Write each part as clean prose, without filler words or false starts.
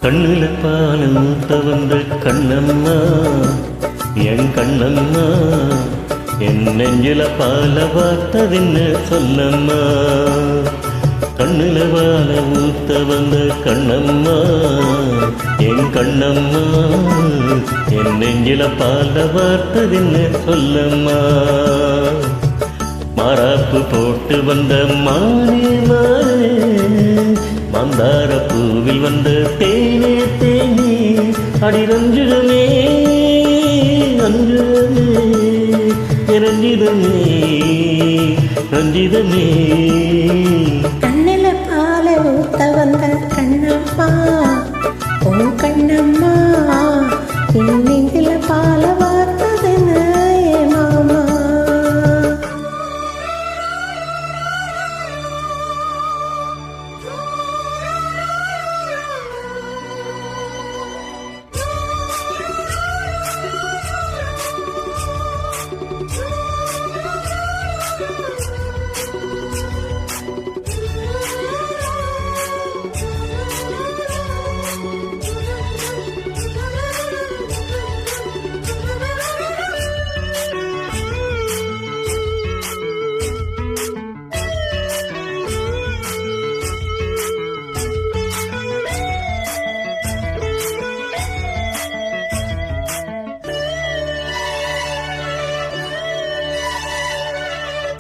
கண்ணுல பால் ஊத்த வந்த கண்ணம்மா, என் கண்ணம்மா, என் நெஞ்சில பால பார்த்ததுன்னு சொல்லம்மா. கண்ணுல பால ஊத்த வந்த கண்ணம்மா, என் கண்ணம்மா, என் நெஞ்சில பால பார்த்ததுன்னு சொல்லம்மா. மாறாப்பு போட்டு வந்த மானே மானே, மந்தார பூவில் வந்த தேனே தேனே, அடி ரஞ்சிதமே ரஞ்சிதமே ரஞ்சிதமே ரஞ்சிதமே. கண்ணில பால ஊத்த வந்த கண்ணம்மா, உன் கண்ணம்மா, என் நெஞ்சில பால வார்த்ததுன்னு மாமா.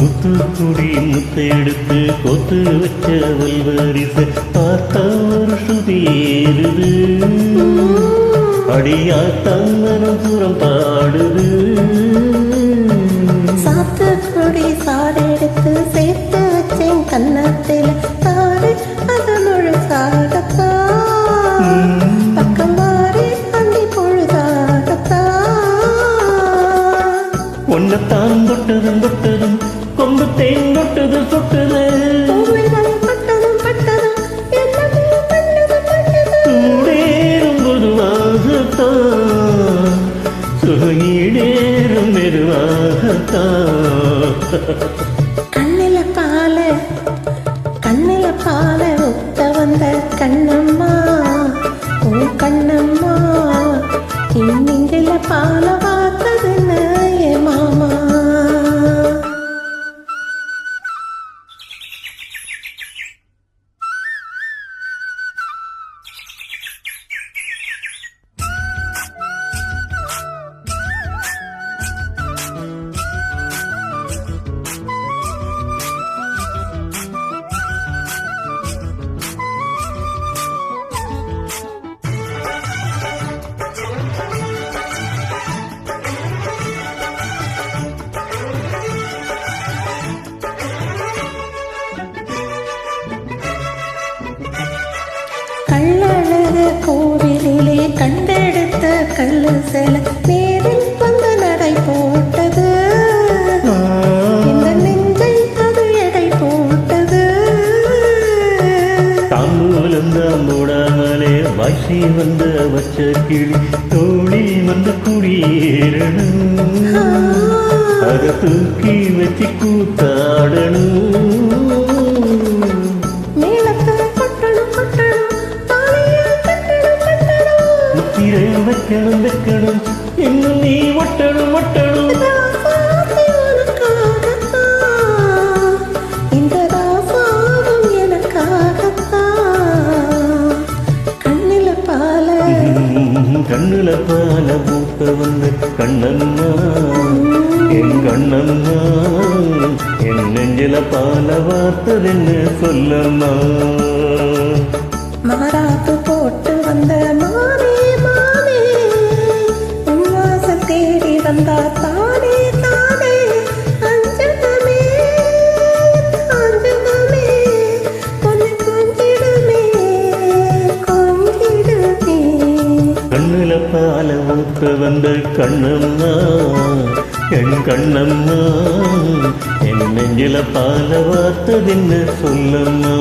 முத்துக்குடி முத்தை எடுத்து கொத்து வச்ச வல்வரிசை பார்த்தா ஒரு சுதி ஏறுது, அடியாத்தான் மனசுரம் பாடுது. சாத்துக்குடி சாறு எடுத்து சேர்த்து வச்சேன் கன்னத்தில் தாரு, அது முழுசாகத்தான் பக்கம் மாறி அந்தி பொழுதாகத்தான். ஒன்னத்தான் தொட்டதும் தொட்டதும் கொம்பு தேன் தொட்டது தொட்டது, சூடேறும் பொதுவாகத்தான் சுகீடேறும் மெதுவாகத்தான். கண்ணில பால ஊத்த வந்த கண்ணம்மா, உன் கண்ணம்மா, என் நெஞ்சில பால வார்த்ததுன்னு மாமா. கள்ளழகு கோவிலிலே கண்டெடுத்த கல்லு சில நேரில் வந்து நடை போட்டது, இந்த நெஞ்சை அது எடை போட்டது. தாம்பூலந்த மூடாமலே வாசி வந்த வச்ச கிளி தோழி வந்து குடியேறணும், அதை தூக்கி வச்சு கூத்தாடணும். வைக்கணும் வைக்கணும் இன்னும் நீ ஒட்டணும் ஒட்டணும். இந்த ராசாவும் எனக்காகத்தான். கண்ணில பால ஊத்த வந்து கண்ணம்மா, என் கண்ணம்மா, என் நெஞ்சில பால வார்த்ததுன்னு சொல்லம்மா. மாறாப்பு போட்டு வந்த மானே மானே, உன்வாசல் தேடி வந்தா தானே தானே, அஞ்சனமே அஞ்சனமே, பொண்ணு கொஞ்சிடுமே கொஞ்சிடுமே. கண்ணுல பால ஊத்த வந்த கண்ணம்மா, என் கண்ணம்மா, என் நெஞ்சில பால வார்த்ததுன்னு சொல்லம்மா.